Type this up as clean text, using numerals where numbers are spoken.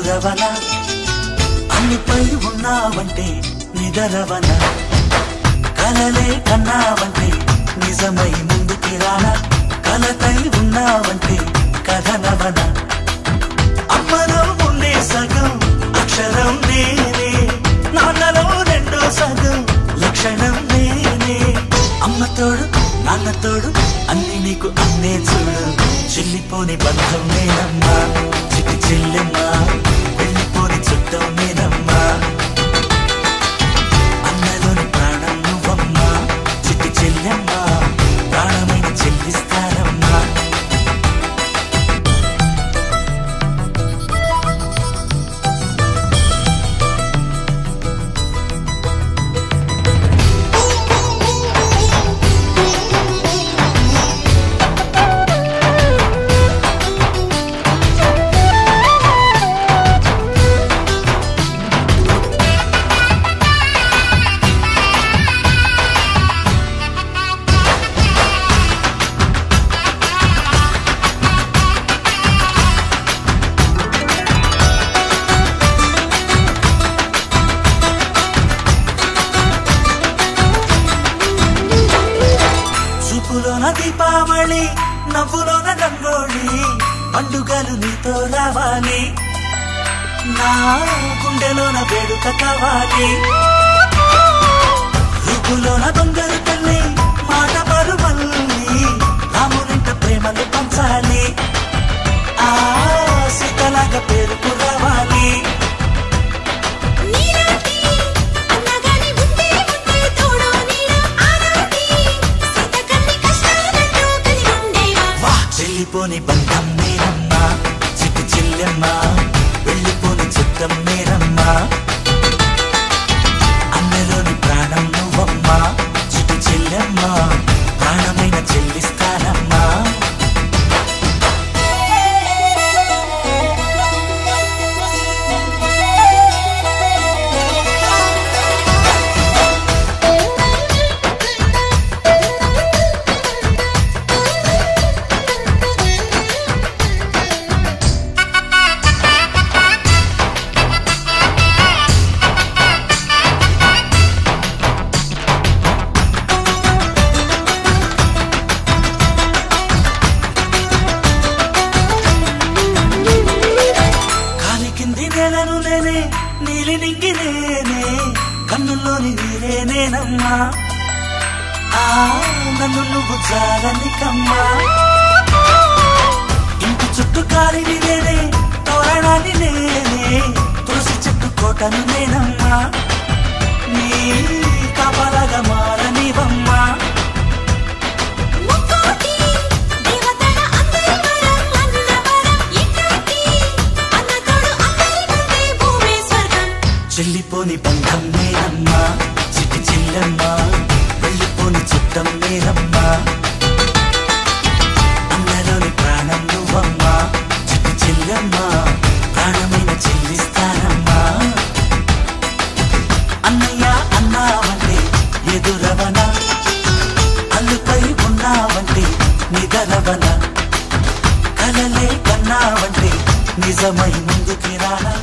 ఎదురవనా అన్నిపై ఉన్నావంటే నిదరవనా కలలే కన్నావంటే నిజమై ముందుకి రానా కలకై ఉన్నావంటే కథనవనా అమ్మలో ఉండే సగం అక్షరం నేనే నాన్నలో రెండో సగం లక్షణం నేనే అమ్మ తోడు నాన్న తోడు అన్ని నీకు అన్నే చూడు చెల్లిపోని బంధం నేనమ్మా చిట్టి చెల్లెమ్మా వెళ్ళిపోని చుట్టం నేనమ్మా అన్నలోని ప్రాణం నువ్వమ్మా చిట్టి చెల్లెమ్మా ప్రాణమైన చెల్లిస్తానమ్మా దీపావళి నవ్వులోన రంగోళి పండుగలు నీతో రావాలి నా గుండెలోన వేడుక కావాలి రూపులోన దొంగలు తల్లి మాట పరుమల్లి రామునింట ప్రేమలు పంచాలి ఆ సీతలాగా పేరుకు రావాలి వెళ్ళిపోని బంధం నేనమ్మా చిట్టి చెల్లెమ్మా వెళ్ళిపోని చిత్తం నేనమ్మా అన్నలోని ప్రాణం నువ్వమ్మా చిట్టి చెల్లెమ్మా ప్రాణమైన చెల్లిస్తానమ్మా నీలి నింగి నేనే కన్నుల్లోని నీరే నేనమ్మా ఆ నన్ను నువ్వు జారనికమ్మా ఇంటి చుట్టూ కాలిని నేనే తోరణాన్ని నేనే తులసి చెట్టు కోటను నేనమ్మా నీ కాపలాగా మారనివమ్మా చెల్లిపోని బంధం నేనమ్మా చిట్టి చెల్లెమ్మా వెళ్ళిపోని చుట్టం నేనమ్మా అన్నలోని ప్రాణం నువ్వమ్మా చిట్టి చెల్లెమ్మా ప్రాణమైన చెల్లిస్తానమ్మా అన్నయ్య అన్నావంటే ఎదురవనా అల్లుపై ఉన్నావంటే నిదరవనా కలలే కన్నావంటే నిజమై ముందుకి రానా